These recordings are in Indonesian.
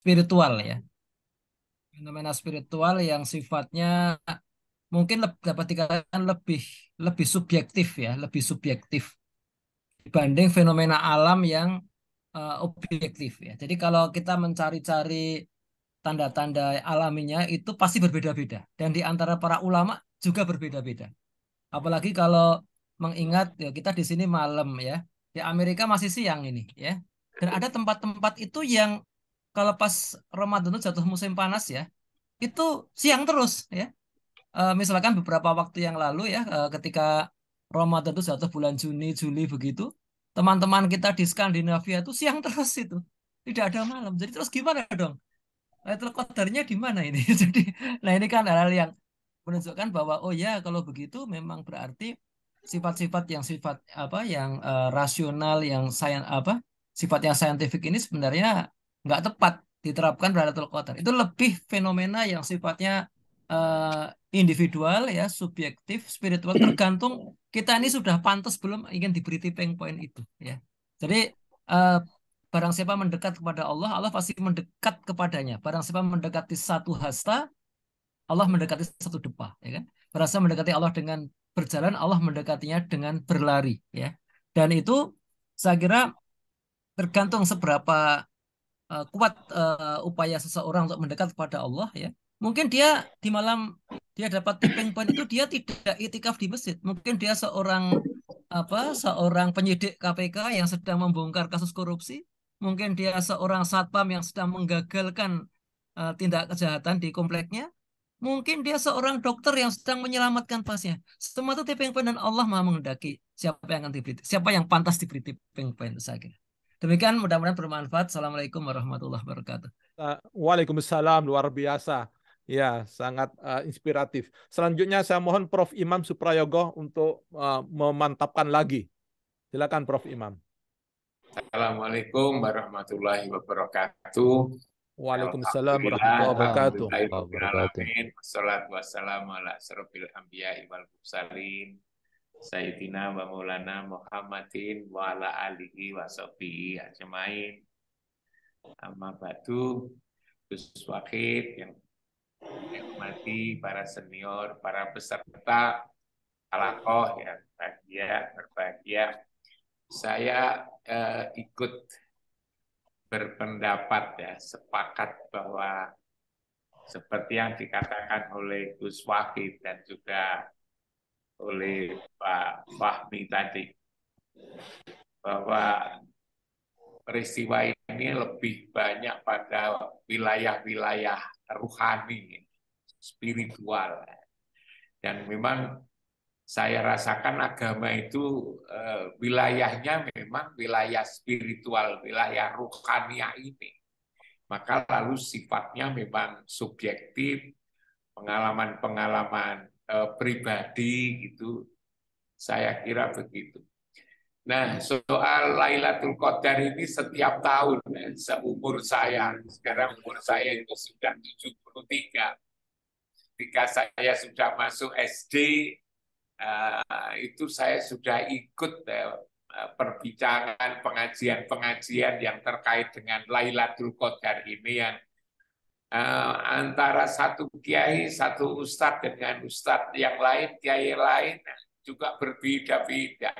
spiritual ya. Fenomena spiritual yang sifatnya mungkin dapat dikatakan lebih lebih subjektif ya, lebih subjektif dibanding fenomena alam yang objektif ya. Jadi kalau kita mencari-cari tanda-tanda alaminya itu pasti berbeda-beda dan di antara para ulama juga berbeda-beda. Apalagi kalau mengingat ya kita di sini malam ya. Di Amerika masih siang ini ya. Dan ada tempat-tempat itu yang kalau pas Ramadan itu jatuh musim panas ya, itu siang terus ya. Misalkan beberapa waktu yang lalu ya, ketika Ramadan itu jatuh bulan Juni, Juli begitu, teman-teman kita di Skandinavia itu siang terus itu. Tidak ada malam. Jadi terus gimana dong? Lailatul Qadarnya di mana ini? Jadi, nah ini kan hal-hal yang menunjukkan bahwa oh ya kalau begitu memang berarti sifat-sifat yang sifat apa yang rasional yang sains apa sifat yang saintifik ini sebenarnya nggak tepat diterapkan pada Lailatul Qadar. Itu lebih fenomena yang sifatnya eh, individual ya, subjektif, spiritual tergantung kita ini sudah pantas belum ingin diberi tipping point itu ya. Jadi eh, barang siapa mendekat kepada Allah, Allah pasti mendekat kepadanya. Barang siapa mendekati satu hasta, Allah mendekati satu depa, ya kan? Barang siapa mendekati Allah dengan berjalan, Allah mendekatinya dengan berlari, ya. Dan itu saya kira tergantung seberapa kuat upaya seseorang untuk mendekat kepada Allah, ya. Mungkin dia di malam dia dapat tipping point itu dia tidak itikaf di masjid. Mungkin dia seorang penyidik KPK yang sedang membongkar kasus korupsi, mungkin dia seorang satpam yang sedang menggagalkan tindak kejahatan di kompleknya, mungkin dia seorang dokter yang sedang menyelamatkan pasien. Semua itu tipping point dan Allah Maha menghendaki siapa yang akan diberi, siapa yang pantas diberi tipping point saya kira. Demikian mudah-mudahan bermanfaat. Assalamualaikum warahmatullahi wabarakatuh. Waalaikumsalam, luar biasa. Ya, sangat inspiratif. Selanjutnya saya mohon Prof. Imam Suprayogo untuk memantapkan lagi. Silakan Prof. Imam. Assalamualaikum warahmatullahi wabarakatuh. Waalaikumsalam Alhamdulillah, warahmatullahi wabarakatuh. alhamdulillahirobbilalamin. Wassalatu wassalamu ala asyrofil anbiya'i wal mursalin. Sayyidina wa maulana Muhammadin wa ala alihi wa sahbihi ajmain. Amma ba'du, Gus Wahid yang dihormati para senior, para peserta halakoh yang berbahagia. Saya ikut berpendapat ya, sepakat bahwa seperti yang dikatakan oleh Gus Wahid dan juga oleh Pak Fahmi tadi, bahwa peristiwa ini lebih banyak pada wilayah-wilayah ruhani, spiritual. Dan memang saya rasakan agama itu wilayahnya memang wilayah spiritual, wilayah ruhaniah ini. Maka lalu sifatnya memang subjektif, pengalaman-pengalaman pribadi gitu. Saya kira begitu. Nah, soal Lailatul Qadar ini setiap tahun, seumur saya, sekarang umur saya itu sudah 73. Ketika saya sudah masuk SD, itu saya sudah ikut perbincangan pengajian-pengajian yang terkait dengan Lailatul Qadar ini yang antara satu kiai, satu ustadz dengan ustadz yang lain, kiai lain juga berbeda-beda.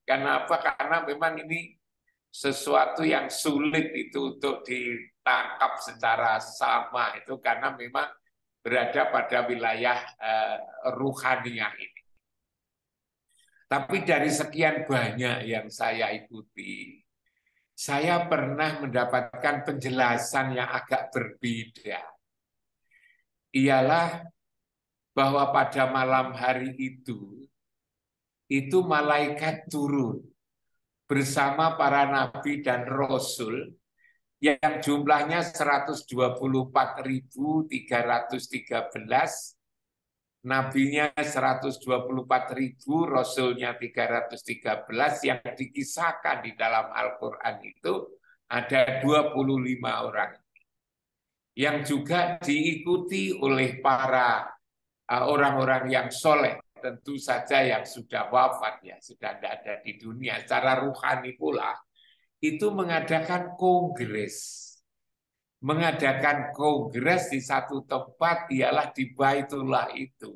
Kenapa? Karena memang ini sesuatu yang sulit itu untuk ditangkap secara sama itu karena memang berada pada wilayah ruhaniah ini. Tapi dari sekian banyak yang saya ikuti, saya pernah mendapatkan penjelasan yang agak berbeda. Ialah bahwa pada malam hari itu malaikat turun bersama para nabi dan rasul yang jumlahnya 124.313, nabinya 124.000, rasulnya 313, yang dikisahkan di dalam Al-Quran itu ada 25 orang. Yang juga diikuti oleh para orang-orang yang soleh, tentu saja yang sudah wafat, ya sudah tidak ada di dunia. Secara ruhani pula, itu mengadakan kongres. mengadakan kongres di satu tempat ialah di Baitullah itu.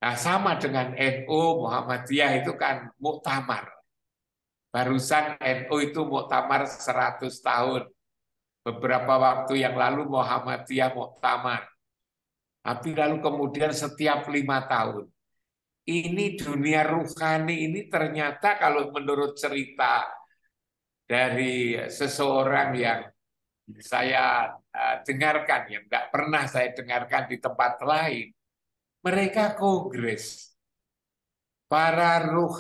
Nah, sama dengan NU Muhammadiyah itu kan muktamar. Barusan NU itu muktamar 100 tahun. Beberapa waktu yang lalu Muhammadiyah muktamar. Tapi lalu kemudian setiap 5 tahun. Ini dunia ruhani ini ternyata kalau menurut cerita dari seseorang yang saya dengarkan, yang nggak pernah saya dengarkan di tempat lain, mereka kongres. Para roh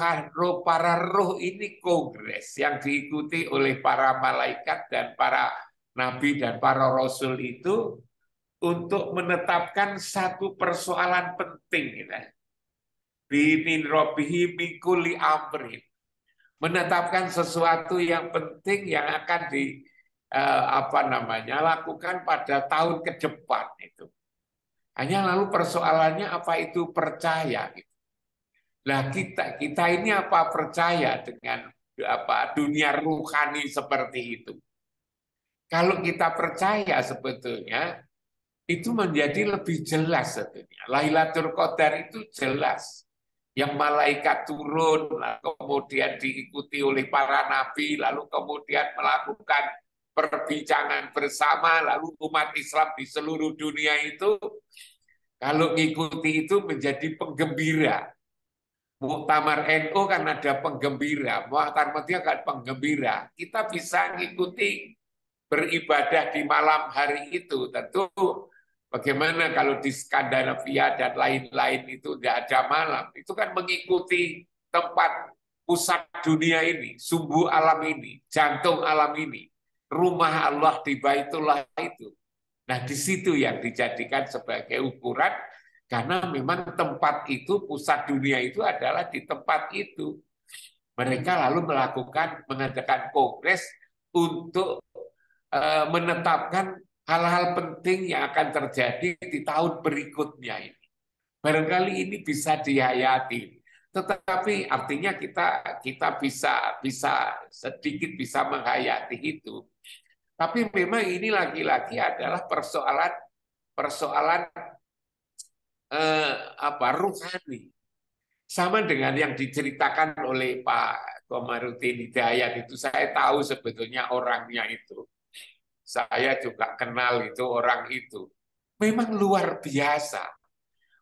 ini kongres yang diikuti oleh para malaikat dan para nabi dan para rasul itu untuk menetapkan satu persoalan penting. Bimin robihi mikuli amrin. Menetapkan sesuatu yang penting yang akan lakukan pada tahun ke depan itu. Hanya lalu persoalannya apa itu percaya gitu. Nah, kita ini apa percaya dengan dunia ruhani seperti itu? Kalau kita percaya sebetulnya itu menjadi lebih jelas sebetulnya. Lailatul Qadar itu jelas. Yang malaikat turun, kemudian diikuti oleh para nabi, lalu kemudian melakukan perbincangan bersama, lalu umat Islam di seluruh dunia itu kalau mengikuti itu menjadi penggembira. Muktamar NU kan ada penggembira, Muktamar Muhammadiyah kan penggembira. Kita bisa mengikuti beribadah di malam hari itu. Tentu bagaimana kalau di Skandinavia dan lain-lain itu tidak ada malam. Itu kan mengikuti tempat pusat dunia ini, sumbu alam ini, jantung alam ini, rumah Allah di Baitullah itu. Nah, di situ yang dijadikan sebagai ukuran karena memang tempat itu, pusat dunia itu adalah di tempat itu. Mereka lalu mengadakan kongres untuk menetapkan hal-hal penting yang akan terjadi di tahun berikutnya ini. Barangkali ini bisa dihayati. Tetapi artinya kita bisa sedikit bisa menghayati itu. Tapi memang ini lagi-lagi adalah persoalan ruhani. Sama dengan yang diceritakan oleh Pak Komarudin Hidayat itu, saya tahu sebetulnya orangnya itu. Saya juga kenal itu orang itu. Memang luar biasa.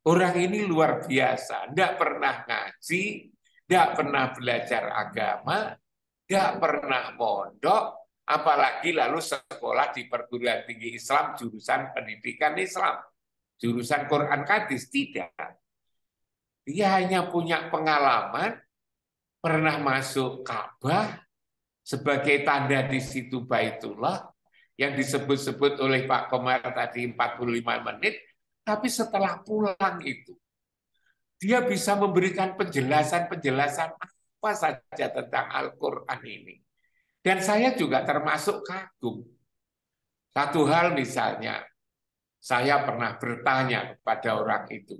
Orang ini luar biasa. Tidak pernah ngaji, tidak pernah belajar agama, tidak pernah mondok, apalagi lalu sekolah di perguruan tinggi Islam jurusan pendidikan Islam. Jurusan Quran Hadis tidak. Dia hanya punya pengalaman pernah masuk Ka'bah sebagai tanda di situ Baitullah yang disebut-sebut oleh Pak Komar tadi 45 menit, tapi setelah pulang itu dia bisa memberikan penjelasan-penjelasan apa saja tentang Al-Qur'an ini. Dan saya juga termasuk kagum. Satu hal misalnya, saya pernah bertanya kepada orang itu,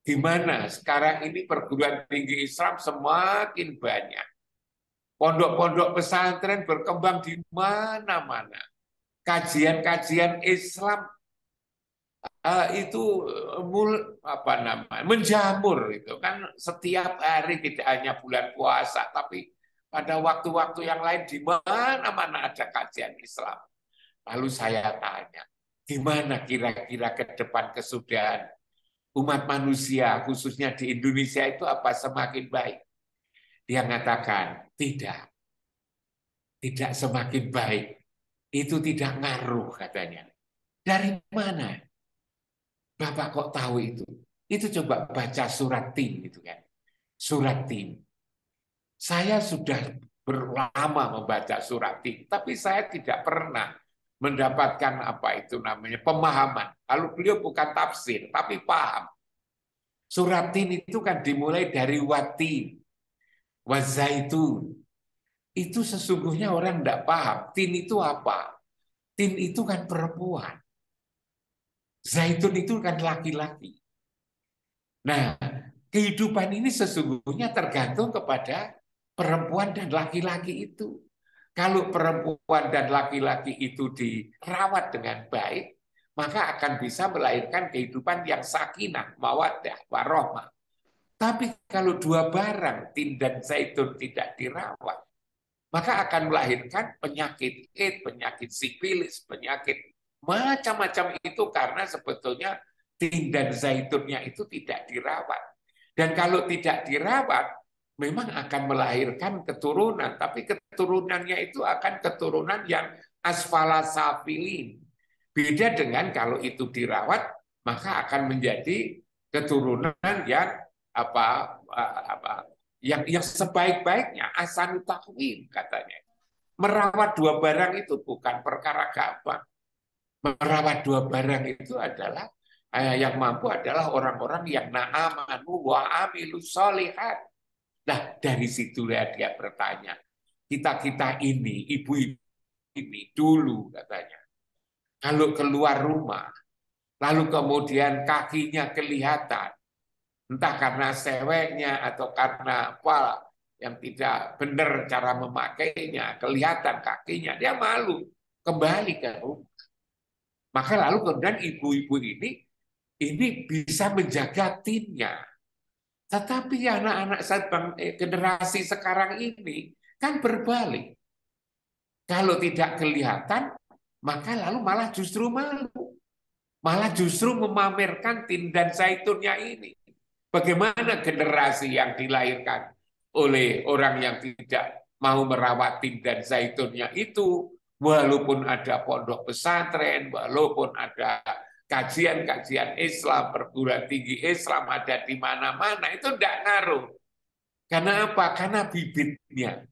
di mana sekarang ini perguruan tinggi Islam semakin banyak. Pondok-pondok pesantren berkembang di mana-mana. Kajian-kajian Islam itu menjamur itu kan setiap hari, tidak hanya bulan puasa, tapi pada waktu-waktu yang lain di mana-mana ada kajian Islam. Lalu saya tanya, gimana kira-kira ke depan kesudahan umat manusia, khususnya di Indonesia itu apa semakin baik? Dia mengatakan, tidak semakin baik. Itu tidak ngaruh katanya. Dari mana? Bapak kok tahu itu? Itu coba baca surat Tin itu kan. Surat Tin. Saya sudah berlama membaca surat Tin, tapi saya tidak pernah mendapatkan pemahaman. Lalu beliau bukan tafsir, tapi paham. Surat Tin itu kan dimulai dari watin, wazaitun. Itu sesungguhnya orang tidak paham. Tin itu apa? Tin itu kan perempuan. Zaitun itu kan laki-laki. Nah, kehidupan ini sesungguhnya tergantung kepada perempuan dan laki-laki itu. Kalau perempuan dan laki-laki itu dirawat dengan baik, maka akan bisa melahirkan kehidupan yang sakinah, mawaddah, warohmah. Tapi kalau dua barang, tin dan zaitun, tidak dirawat, maka akan melahirkan penyakit AIDS, penyakit sifilis, penyakit macam-macam itu karena sebetulnya tin dan zaitunnya itu tidak dirawat. Dan kalau tidak dirawat, memang akan melahirkan keturunan, tapi keturunannya itu akan keturunan yang asfala safilin. Beda dengan kalau itu dirawat, maka akan menjadi keturunan yang yang sebaik-baiknya, ahsanu taqwim katanya. Merawat dua barang itu bukan perkara gampang. Merawat dua barang itu adalah yang mampu adalah orang-orang yang na'amanu wa amilus sholihat. Nah, dari situlah dia bertanya, kita-kita ini, ibu-ibu ini dulu katanya, kalau keluar rumah, lalu kemudian kakinya kelihatan, entah karena seweknya atau karena apa yang tidak benar cara memakainya, kelihatan kakinya, dia malu kembali ke rumah. Maka lalu kemudian ibu-ibu ini bisa menjaga tinnya. Tetapi anak-anak generasi sekarang ini kan berbalik. Kalau tidak kelihatan, maka lalu malah justru malu. Malah justru memamerkan tin dan zaitunnya ini. Bagaimana generasi yang dilahirkan oleh orang yang tidak mau merawat tin dan zaitunnya itu, walaupun ada pondok pesantren, walaupun ada kajian-kajian Islam, perguruan tinggi Islam ada di mana-mana, itu tidak ngaruh. Karena apa? Karena bibitnya.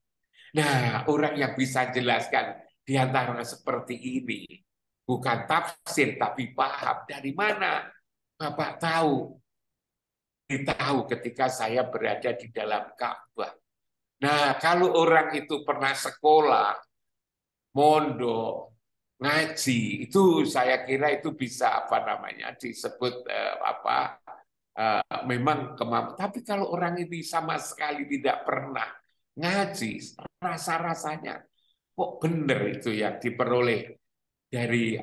Nah, orang yang bisa jelaskan di antara seperti ini, bukan tafsir, tapi paham. Dari mana Bapak tahu? Tahu ketika saya berada di dalam Ka'bah. Nah, kalau orang itu pernah sekolah, mondok, ngaji, itu saya kira itu bisa disebut memang kemampuan. Tapi kalau orang ini sama sekali tidak pernah ngaji, rasa-rasanya kok benar itu yang diperoleh dari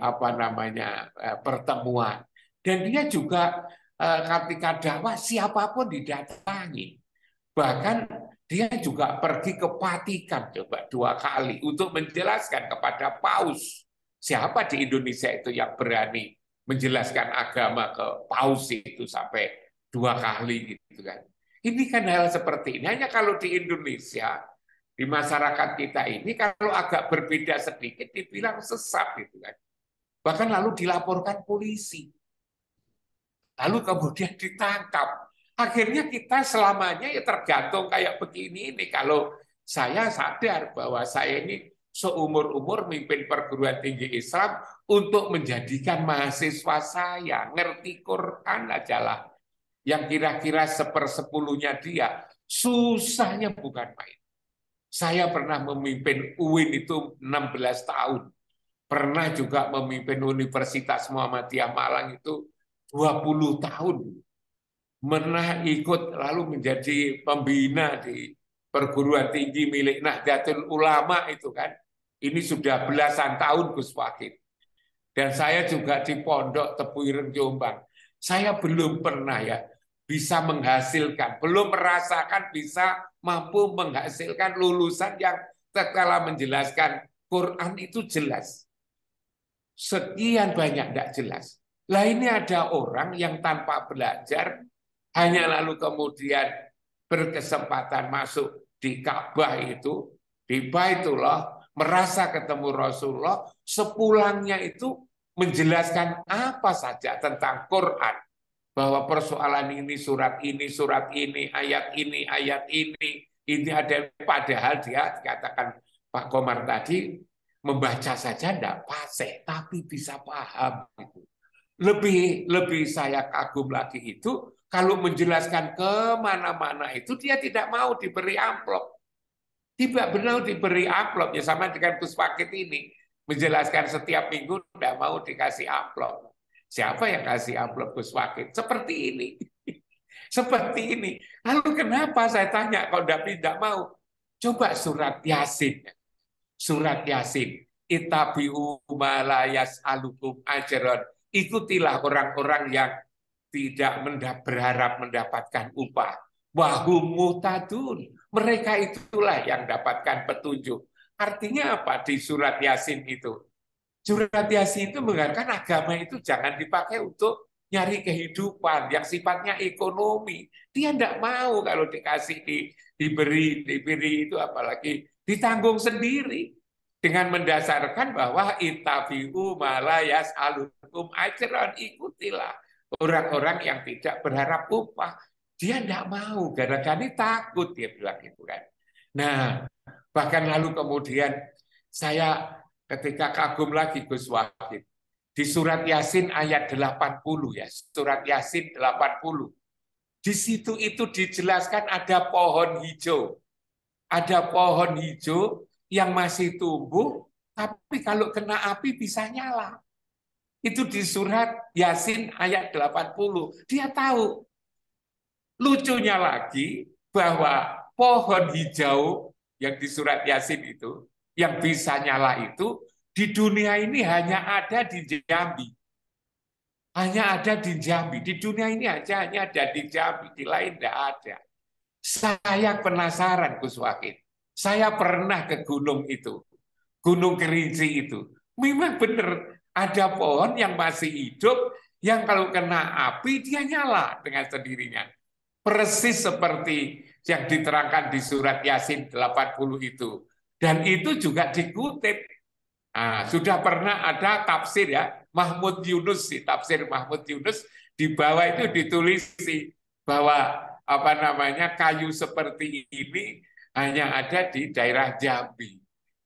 pertemuan. Dan dia juga ketika dakwah siapapun didatangi. Bahkan dia juga pergi ke Vatikan coba 2 kali untuk menjelaskan kepada Paus. Siapa di Indonesia itu yang berani menjelaskan agama ke Paus itu sampai 2 kali gitu kan. Ini kan hal seperti ini. Hanya kalau di Indonesia, di masyarakat kita ini kalau agak berbeda sedikit dibilang sesat gitu kan. Bahkan lalu dilaporkan polisi. Lalu kemudian ditangkap. Akhirnya kita selamanya ya tergantung kayak begini ini. Kalau saya sadar bahwa saya ini seumur-umur mimpin perguruan tinggi Islam untuk menjadikan mahasiswa saya ngerti Quran ajalah. Yang kira-kira 1/10-nya dia. Susahnya bukan main. Saya pernah memimpin UIN itu 16 tahun. Pernah juga memimpin Universitas Muhammadiyah Malang itu 20 tahun. Pernah ikut lalu menjadi pembina di perguruan tinggi milik Nahdlatul Ulama itu kan. Ini sudah belasan tahun Gus Wakid. Dan saya juga di Pondok Tebu Ireng Jombang. Saya belum pernah ya bisa menghasilkan, belum merasakan bisa mampu menghasilkan lulusan yang tatkala menjelaskan Quran itu jelas. Sekian banyak tidak jelas. Lah ini ada orang yang tanpa belajar hanya lalu kemudian berkesempatan masuk di Ka'bah itu, di Baitullah, merasa ketemu Rasulullah, sepulangnya itu menjelaskan apa saja tentang Quran. Bahwa persoalan ini, ayat ini ada. Padahal dia dikatakan Pak Komar tadi, membaca saja tidak fasih, tapi bisa paham. Lebih saya kagum lagi itu, kalau menjelaskan kemana-mana itu dia tidak mau diberi amplop. Tidak benar diberi amplop, ya sama dengan Gus Wakid ini. Menjelaskan setiap minggu tidak mau dikasih amplop. Siapa yang kasih amplop Gus Wakid? Seperti ini. Seperti ini. Lalu kenapa saya tanya, kalau tidak mau? Coba surat Yasin. surat Yasin. Ittabi'u ma la yas'alukum ajron. Ikutilah orang-orang yang tidak berharap mendapatkan upah. Wahum muhtadun. Mereka itulah yang dapatkan petunjuk. Artinya apa di surat Yasin itu? Surat Yasin itu mengatakan agama itu jangan dipakai untuk nyari kehidupan yang sifatnya ekonomi. Dia tidak mau kalau dikasih diberi itu apalagi ditanggung sendiri dengan mendasarkan bahwa ittabi'u ma la yas'alukum ajran, ikutilah orang-orang yang tidak berharap upah. Dia tidak mau, gara-gara takut dia bilang itu kan. Nah, bahkan lalu kemudian saya ketika kagum lagi Gus Wahid di surat Yasin ayat 80 ya, surat Yasin 80. Di situ itu dijelaskan ada pohon hijau. Ada pohon hijau yang masih tumbuh, tapi kalau kena api bisa nyala. Itu di surat Yasin ayat 80. Dia tahu. Lucunya lagi bahwa pohon hijau yang di surat Yasin itu, yang bisa nyala itu, di dunia ini hanya ada di Jambi. Hanya ada di Jambi. Di dunia ini hanya ada di Jambi. Di lain tidak ada. Saya penasaran, Gus Wahid. Saya pernah ke gunung itu. Gunung Kerinci itu. Memang benar ada pohon yang masih hidup, yang kalau kena api dia nyala dengan sendirinya. Persis seperti yang diterangkan di surat Yasin 80 itu. Dan itu juga dikutip. Nah, sudah pernah ada tafsir ya, Mahmud Yunus, tafsir Mahmud Yunus, di bawah itu ditulis bahwa apa namanya kayu seperti ini hanya ada di daerah Jambi.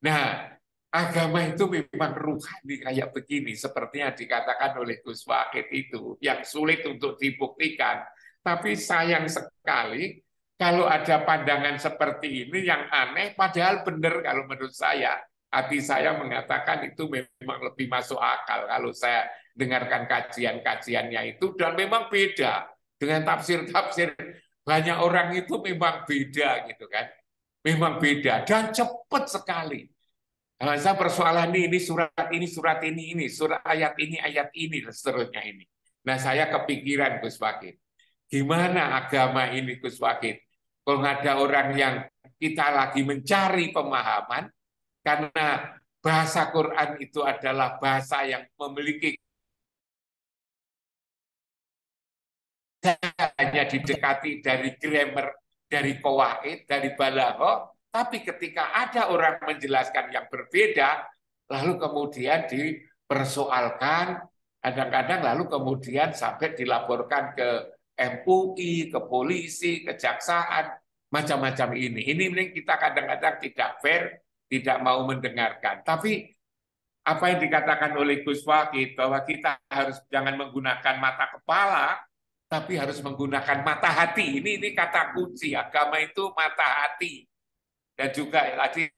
Nah, agama itu memang ruhani kayak begini, seperti yang dikatakan oleh Gus Wahid itu, yang sulit untuk dibuktikan. Tapi sayang sekali kalau ada pandangan seperti ini yang aneh, padahal benar kalau menurut saya. Hati saya mengatakan itu memang lebih masuk akal kalau saya dengarkan kajian-kajiannya itu, dan memang beda dengan tafsir-tafsir banyak orang itu, memang beda gitu kan, memang beda dan cepat sekali. Nah, saya persoalan ini surat ini, surat ini, surat ayat ini, dan seterusnya ini. Nah, saya kepikiran Gus Wahid, gimana agama ini Gus Wahid? Kalau ada orang yang kita lagi mencari pemahaman, karena bahasa Quran itu adalah bahasa yang memiliki hanya didekati dari grammar, dari qawaid, dari balaghah, tapi ketika ada orang menjelaskan yang berbeda, lalu kemudian dipersoalkan, kadang-kadang lalu kemudian sampai dilaporkan ke MUI, ke polisi, kejaksaan, macam-macam ini. Ini kita kadang-kadang tidak fair, tidak mau mendengarkan. Tapi apa yang dikatakan oleh Gus Wahid bahwa kita harus jangan menggunakan mata kepala, tapi harus menggunakan mata hati. Ini kata kunci, agama itu mata hati. Dan juga tadi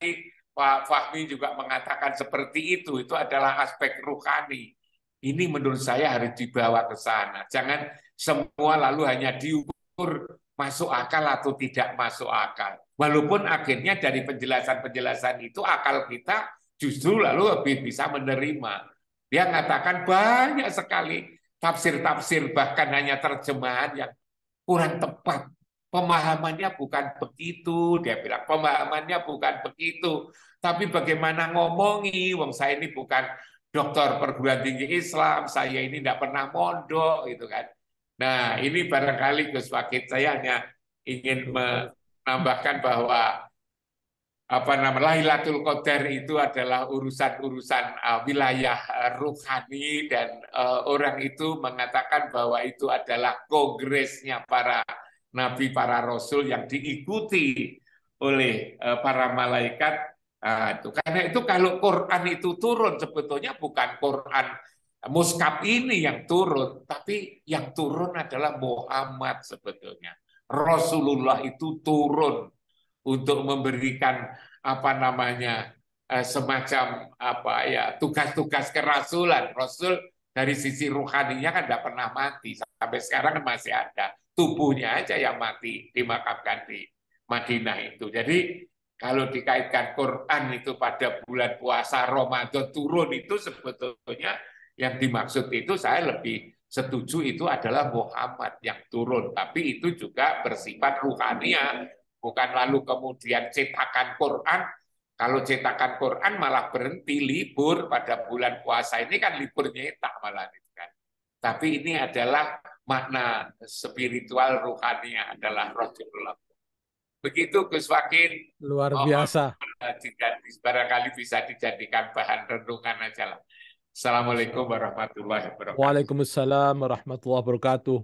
Pak Fahmi juga mengatakan seperti itu adalah aspek ruhani. Ini menurut saya harus dibawa ke sana. Jangan semua lalu hanya diukur masuk akal atau tidak masuk akal. Walaupun akhirnya dari penjelasan-penjelasan itu akal kita justru lalu lebih bisa menerima. Dia mengatakan banyak sekali tafsir-tafsir, bahkan hanya terjemahan yang kurang tepat. Pemahamannya bukan begitu, dia bilang pemahamannya bukan begitu. Tapi bagaimana ngomongi, wong saya ini bukan dokter perguruan tinggi Islam, saya ini tidak pernah mondok gitu kan. Nah, ini barangkali Gus Wahid, saya hanya ingin menambahkan bahwa Lailatul Qadar itu adalah urusan-urusan wilayah ruhani, dan orang itu mengatakan bahwa itu adalah kongresnya para nabi, para rasul yang diikuti oleh para malaikat. Karena itu kalau Quran itu turun, sebetulnya bukan Quran muskaf ini yang turun, tapi yang turun adalah Muhammad sebetulnya. Rasulullah itu turun untuk memberikan semacam tugas-tugas kerasulan. Rasul dari sisi ruhaninya kan tidak pernah mati, sampai sekarang kan masih ada, tubuhnya aja yang mati, dimakamkan di Madinah itu. Jadi Kalau dikaitkan Quran itu pada bulan puasa Ramadan turun itu sebetulnya yang dimaksud itu saya lebih setuju itu adalah Muhammad yang turun. Tapi itu juga bersifat ruhania, bukan lalu kemudian cetakan Quran. Kalau cetakan Quran malah berhenti libur pada bulan puasa ini kan libur nyetak malah itu kan. Tapi ini adalah makna spiritual ruhania adalah Rasulullah. Begitu Gus Wakin, Luar mohon biasa. barangkali bisa dijadikan bahan renungan aja lah. Assalamualaikum warahmatullahi wabarakatuh. Waalaikumsalam warahmatullahi wabarakatuh.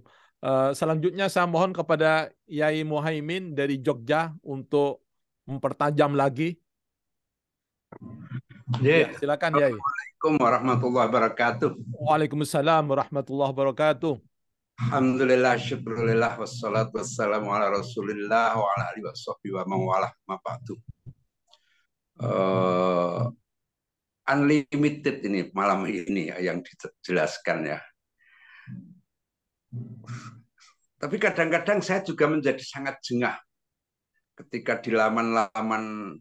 Selanjutnya saya mohon kepada Yai Muhaimin dari Jogja untuk mempertajam lagi. Ya, silakan Yai. Assalamualaikum warahmatullahi wabarakatuh. Waalaikumsalam warahmatullahi wabarakatuh. Alhamdulillah, syukurillah, wassalatu wassalamu ala rasulillah wa ala alihi washabihi wa mawalah mabadu. Unlimited ini malam ini ya, yang dijelaskan ya. Tapi kadang-kadang saya juga menjadi sangat jengah ketika di laman-laman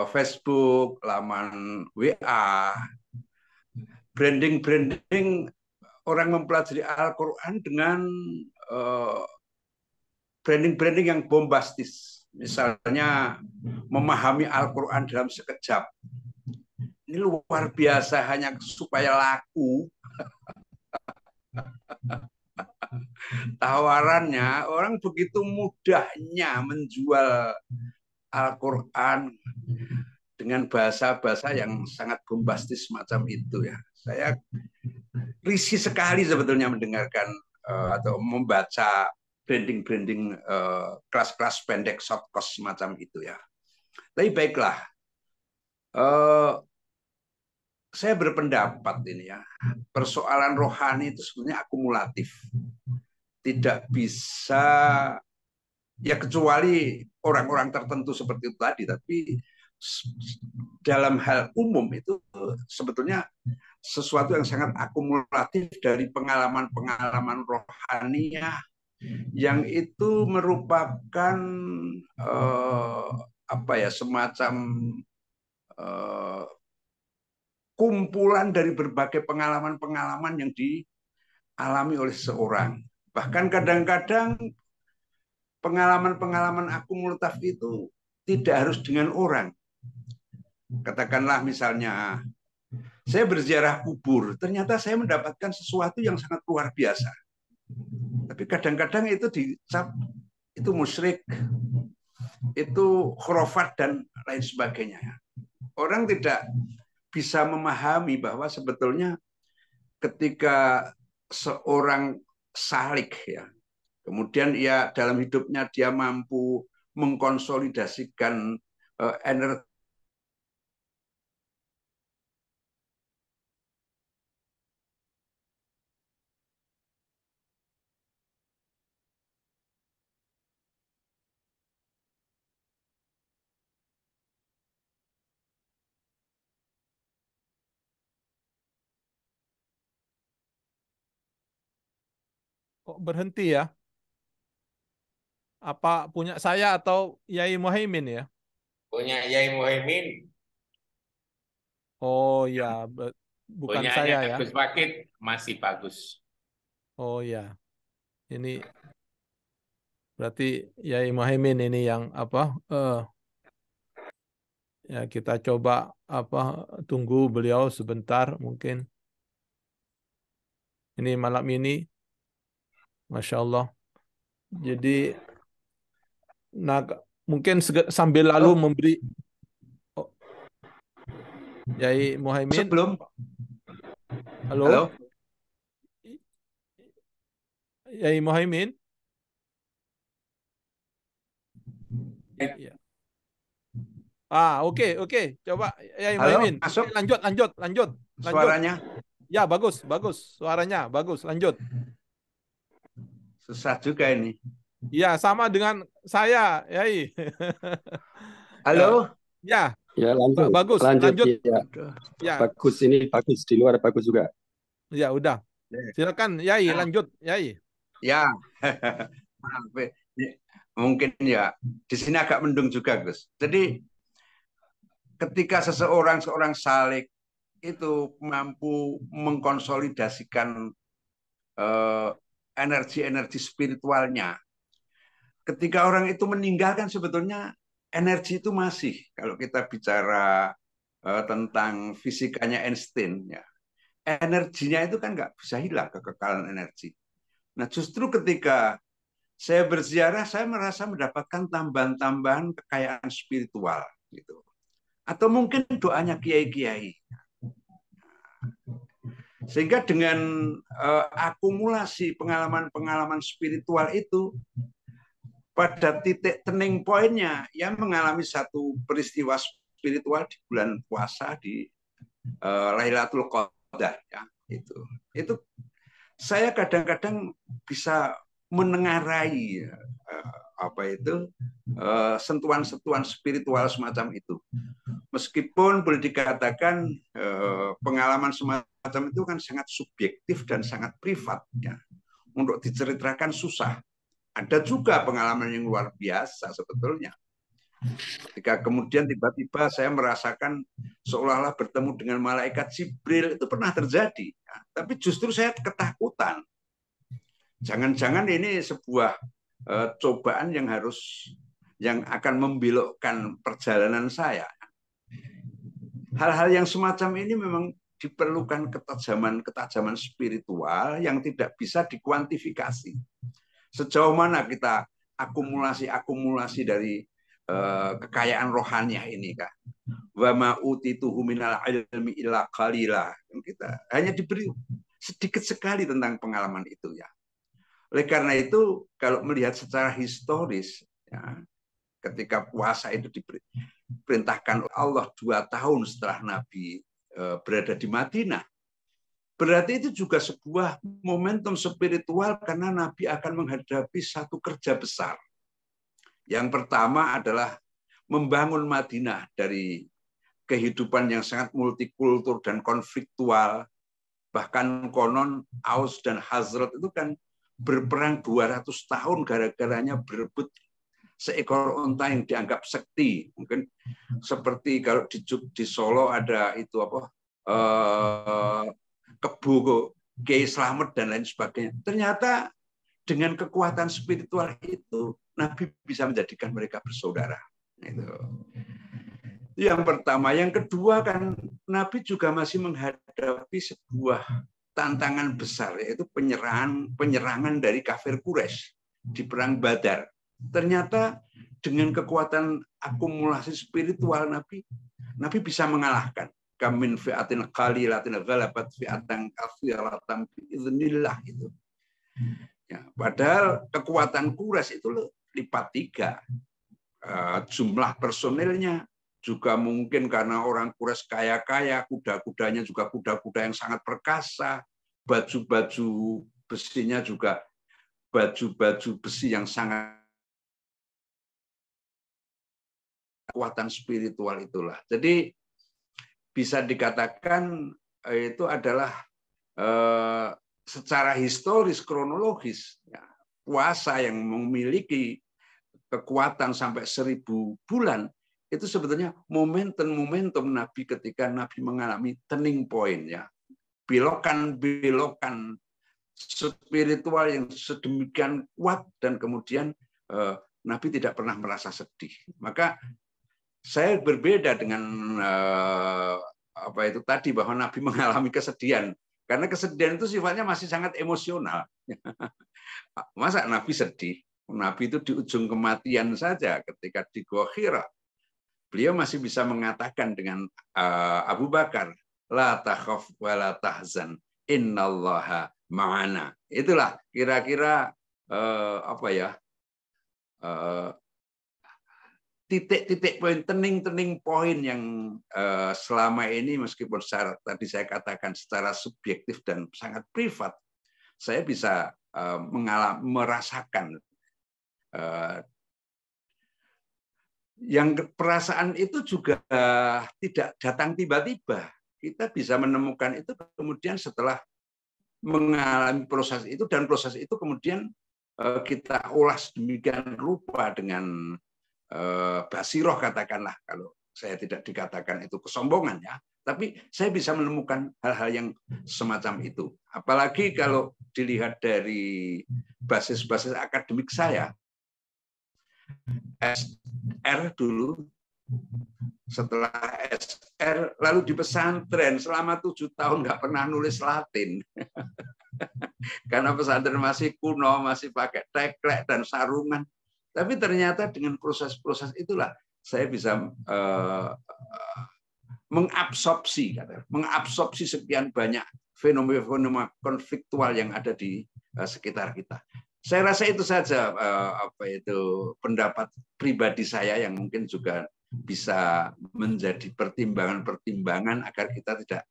Facebook, laman WA, branding orang mempelajari Al-Quran dengan branding-branding yang bombastis. Misalnya memahami Al-Quran dalam sekejap. Ini luar biasa hanya supaya laku. Tawarannya orang begitu mudahnya menjual Al-Quran dengan bahasa-bahasa yang sangat bombastis macam itu ya. Saya risih sekali sebetulnya mendengarkan atau membaca branding kelas-kelas pendek short course semacam itu ya. Tapi baiklah, saya berpendapat ini ya, persoalan rohani itu sebenarnya akumulatif, tidak bisa ya kecuali orang-orang tertentu seperti itu tadi, tapi dalam hal umum itu sebetulnya sesuatu yang sangat akumulatif dari pengalaman-pengalaman rohaniah yang itu merupakan semacam kumpulan dari berbagai pengalaman-pengalaman yang dialami oleh seorang. Bahkan kadang-kadang pengalaman-pengalaman akumulatif itu tidak harus dengan orang. Katakanlah misalnya saya berziarah kubur, ternyata saya mendapatkan sesuatu yang sangat luar biasa. Tapi kadang-kadang itu dicap itu musyrik, itu khurafat dan lain sebagainya. Orang tidak bisa memahami bahwa sebetulnya ketika seorang salik ya, kemudian ya dalam hidupnya dia mampu mengkonsolidasikan energi Kok berhenti ya? Apa punya saya atau Yai Muhaimin ya? Punya Yai Muhaimin, Oh ya, bukan saya ya. Gus Wakin masih bagus. Oh ya, ini berarti Yai Muhaimin ini yang ya kita coba tunggu beliau sebentar mungkin. Ini malam ini, Masya Allah. Jadi, mungkin sambil lalu memberi Yai Muhaimin. sebelum Halo? Yai Muhaimin. Ya. Oke. Coba Yai Muhaimin. Masuk. Lanjut. Suaranya Ya, bagus. Suaranya bagus. Lanjut. susah juga ini. Ya, sama dengan saya, Yai. Halo? Ya. Ya, lanjut. Lanjut. Ya. Ya. Bagus, ini bagus, di luar bagus juga. Ya, udah. Silakan Yai, lanjut Yai. Ya. Mungkin ya di sini agak mendung juga, Gus. Jadi ketika seorang salik itu mampu mengkonsolidasikan energi-energi spiritualnya. Ketika orang itu meninggalkan sebetulnya energi itu masih, kalau kita bicara tentang fisikanya Einstein, ya, energinya itu kan nggak bisa hilang, kekekalan energi. Nah justru ketika saya berziarah, saya merasa mendapatkan tambahan-tambahan kekayaan spiritual, gitu. Atau mungkin doanya kiai-kiai. Sehingga dengan akumulasi pengalaman-pengalaman spiritual itu, pada titik turning point-nya, yang mengalami satu peristiwa spiritual di bulan puasa di Lailatul Qadar, ya, itu saya kadang-kadang bisa menengarai sentuhan-sentuhan spiritual semacam itu. Meskipun boleh dikatakan pengalaman semacam itu kan sangat subjektif dan sangat privat, ya. Untuk diceritakan susah. Ada juga pengalaman yang luar biasa sebetulnya. Ketika kemudian tiba-tiba saya merasakan seolah-olah bertemu dengan malaikat Jibril, itu pernah terjadi. Ya. Tapi justru saya ketakutan. Jangan-jangan ini sebuah cobaan yang akan membelokkan perjalanan saya. Hal-hal yang semacam ini memang diperlukan ketajaman spiritual yang tidak bisa dikuantifikasi. Sejauh mana kita akumulasi dari kekayaan rohaniah ini, Kak. Wa ma utituhu minal ilmi illa qalila. Kita hanya diberi sedikit sekali tentang pengalaman itu, ya. Oleh karena itu, kalau melihat secara historis, ya, ketika puasa itu diperintahkan Allah 2 tahun setelah Nabi berada di Madinah, berarti itu juga sebuah momentum spiritual karena Nabi akan menghadapi satu kerja besar. Yang pertama adalah membangun Madinah dari kehidupan yang sangat multikultur dan konfliktual. Bahkan konon Aus dan Khazraj itu kan berperang 200 tahun gara-garanya berebut seekor unta yang dianggap sakti. Mungkin seperti kalau di Solo ada itu Kebo Kiai Slamet dan lain sebagainya. Ternyata dengan kekuatan spiritual itu Nabi bisa menjadikan mereka bersaudara. Itu yang pertama. Yang kedua kan Nabi juga masih menghadapi sebuah tantangan besar, yaitu penyerangan dari kafir Quraisy di perang Badar. Ternyata dengan kekuatan akumulasi spiritual Nabi bisa mengalahkan. Kamin fi'atin qalilatin ghalabat fi'atan katsiratan biiznillah itu. Ya, padahal kekuatan Quraisy itu lipat 3. Jumlah personilnya juga mungkin karena orang Quraisy kaya-kaya, kuda-kudanya juga kuda-kuda yang sangat perkasa, baju-baju besinya juga baju-baju besi yang sangat kekuatan spiritual itulah. Jadi bisa dikatakan itu adalah secara historis kronologis, ya, puasa yang memiliki kekuatan sampai 1000 bulan itu sebetulnya momentum Nabi ketika Nabi mengalami turning point, ya, belokan spiritual yang sedemikian kuat dan kemudian Nabi tidak pernah merasa sedih. Maka saya berbeda dengan itu tadi bahwa Nabi mengalami kesedihan, karena kesedihan itu sifatnya masih sangat emosional. Masa Nabi sedih? Nabi itu di ujung kematian saja ketika di Gua Hira, beliau masih bisa mengatakan dengan Abu Bakar, la takhaf wa la tahzan, innallaha ma'ana. Itulah kira-kira titik-titik poin, turning point yang selama ini meskipun tadi saya katakan secara subjektif dan sangat privat, saya bisa merasakan yang perasaan itu juga tidak datang tiba-tiba. Kita bisa menemukan itu kemudian setelah mengalami proses itu, dan proses itu kemudian kita olah sedemikian rupa dengan basiroh, katakanlah kalau saya tidak dikatakan itu kesombongan ya, tapi saya bisa menemukan hal-hal yang semacam itu. Apalagi kalau dilihat dari basis-basis akademik saya, SR dulu, setelah SR lalu di pesantren selama 7 tahun nggak pernah nulis Latin karena pesantren masih kuno, masih pakai teklek dan sarungan. Tapi ternyata dengan proses-proses itulah saya bisa mengabsorpsi sekian banyak fenomena konfliktual yang ada di sekitar kita. Saya rasa itu saja pendapat pribadi saya yang mungkin juga bisa menjadi pertimbangan-pertimbangan agar kita tidak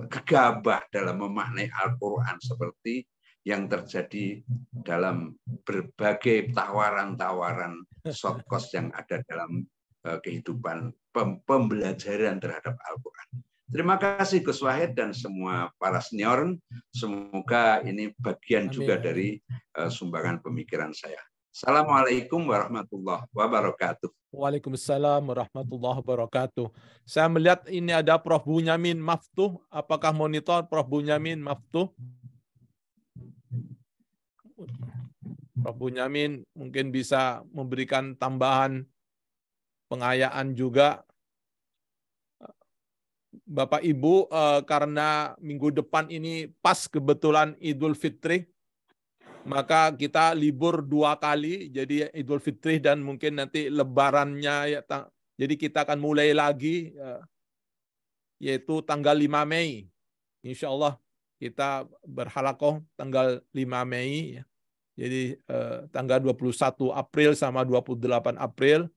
gegabah dalam memaknai Al-Quran seperti yang terjadi dalam berbagai tawaran-tawaran short course yang ada dalam kehidupan pembelajaran terhadap Al-Quran. Terima kasih Gus Wahid dan semua para senior. Semoga ini bagian juga dari sumbangan pemikiran saya. Assalamualaikum warahmatullahi wabarakatuh. Waalaikumsalam warahmatullahi wabarakatuh. Saya melihat ini ada Prof. Bunyamin Maftuh. Apakah monitor Prof. Bunyamin Maftuh? Prof. Bunyamin mungkin bisa memberikan tambahan pengayaan juga. Bapak Ibu, karena minggu depan ini pas kebetulan Idul Fitri, maka kita libur 2 kali, jadi Idul Fitri dan mungkin nanti Lebarannya. Jadi kita akan mulai lagi, yaitu tanggal 5 Mei. Insya Allah kita berhalakoh tanggal 5 Mei. Jadi tanggal 21 April sama 28 April.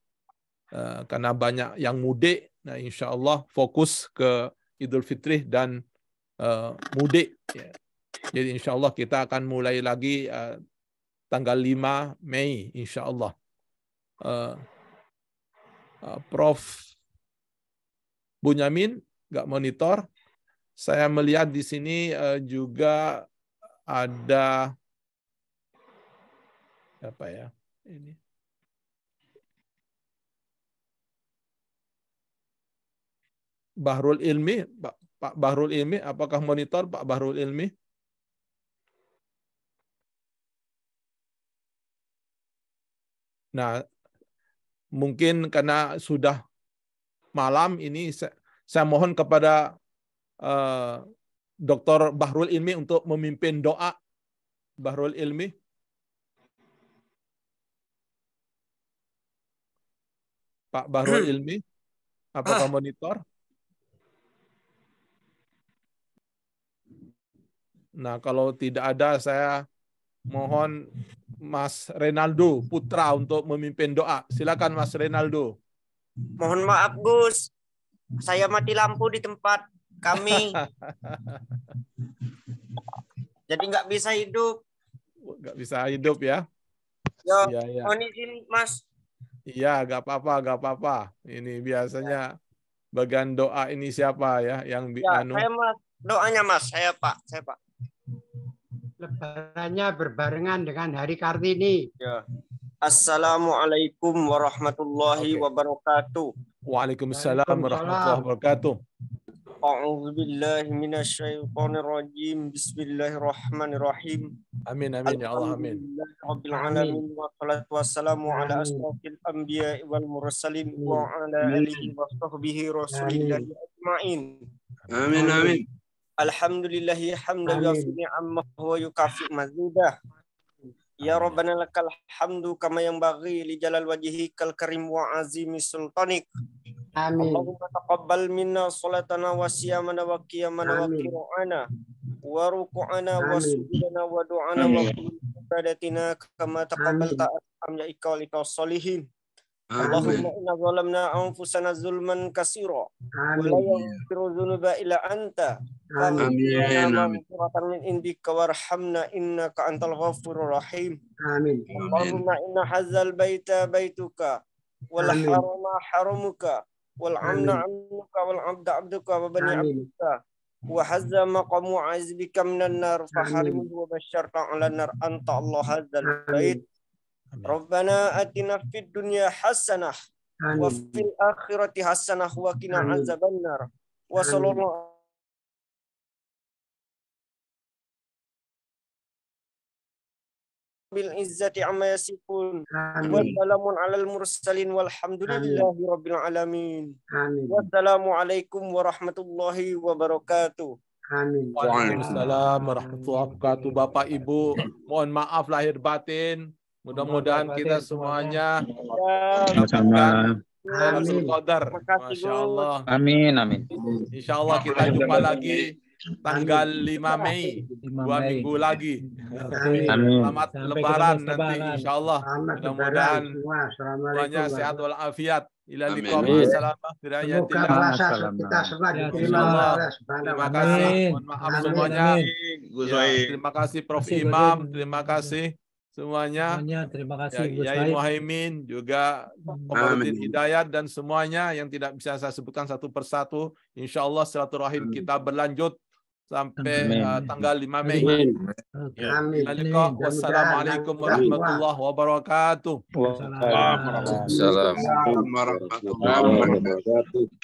Karena banyak yang mudik, nah insya Allah fokus ke Idul Fitri dan mudik. Ya. Jadi insya Allah kita akan mulai lagi tanggal 5 Mei insya Allah. Prof. Bunyamin nggak monitor. Saya melihat di sini juga ada apa ya ini. Bahrul Ilmi, Pak Bahrul Ilmi, apakah monitor Pak Bahrul Ilmi? Nah, mungkin karena sudah malam ini, saya mohon kepada Dr. Bahrul Ilmi untuk memimpin doa. Bahrul Ilmi. Pak Bahrul Ilmi, apakah monitor? Nah, kalau tidak ada, saya mohon Mas Renaldo Putra untuk memimpin doa. Silakan Mas Renaldo. Mohon maaf Gus, saya mati lampu di tempat kami. Jadi nggak bisa hidup. Nggak bisa hidup ya? Ya, ya. mohon izin Mas. Iya, nggak apa-apa. Ini biasanya bagian doa ini siapa ya yang ya, saya Mas. Doanya Mas, saya Pak. Lebarannya berbarengan dengan Hari Kartini. Ya. Assalamualaikum warahmatullahi wabarakatuh. Waalaikumsalam warahmatullahi wabarakatuh. A'udzubillahi minasyaitonirrajim. Bismillahirrahmanirrahim. Amin amin ya Allah amin. Rabbil alamin wassalatu wassalamu ala asrofil anbiya'i wal mursalin wa ala alihi wa sahbihi rasulillahi ajma'in. Amin amin. Alhamdulillahi hamdan yuafi ni'amahu wa yukafi mazidah. Ya Rabbana lakal hamdu kama yanbaghi li jalal wajhikal karim wa azimi sultanik. Amin. Allahumma taqabbal minna salatana wa siyamana wa qiyamana wa qira'ana wa ruku'ana wa sujudana wa du'ana wa ibadatina kama taqabbalta amyaika wa likas solihin. Allahumma inna zalamna anfusana zulman katsira wa la yaghfiru dzunuba illa anta. Amin. Min indika warhamna innaka antal ghafurur rahim. Amin. Allahumma inna hadzal baita baituka wal harama haramuka wal amna amnuka wal abda abduka wa bani abduka wa hazza maqamu azbika minan nar faharimhu wa basyarta 'alan nar anta Allah hadzal bait. Rabbana atina fid dunya hasanah wa fil akhirati hasanah wa qina azabannar. Wa sallallahu bil izzati amma yasifun wa salamun alal mursalin walhamdulillahi rabbil alamin. Wassalamu alaikum warahmatullahi wabarakatuh. Waalaikumsalam warahmatullahi wabarakatuh. Bapak Ibu, mohon maaf lahir batin. Mudah-mudahan kita semuanya mendapatkan Lailatul Qadar. Masya Allah. Amin, amin. Insya Allah kita jumpa lagi tanggal 5 Mei, 2 minggu lagi. Amin. Selamat Lebaran nanti, insya Allah. Mudah-mudahan semuanya sehat walafiat. Ila liqa Semoga puasa kita semua diterima oleh Terima kasih. Mohon maaf semuanya. Ya, terima kasih Prof. Imam. Terima kasih semuanya. Terima kasih Ya, Yai Muhaimin juga, Komarudin Hidayat dan semuanya yang tidak bisa saya sebutkan satu persatu. Insya Allah silaturahim kita berlanjut sampai tanggal 5 Mei. Amin. Wassalamualaikum warahmatullahi wabarakatuh. Waalaikumsalam. Warahmatullahi wabarakatuh.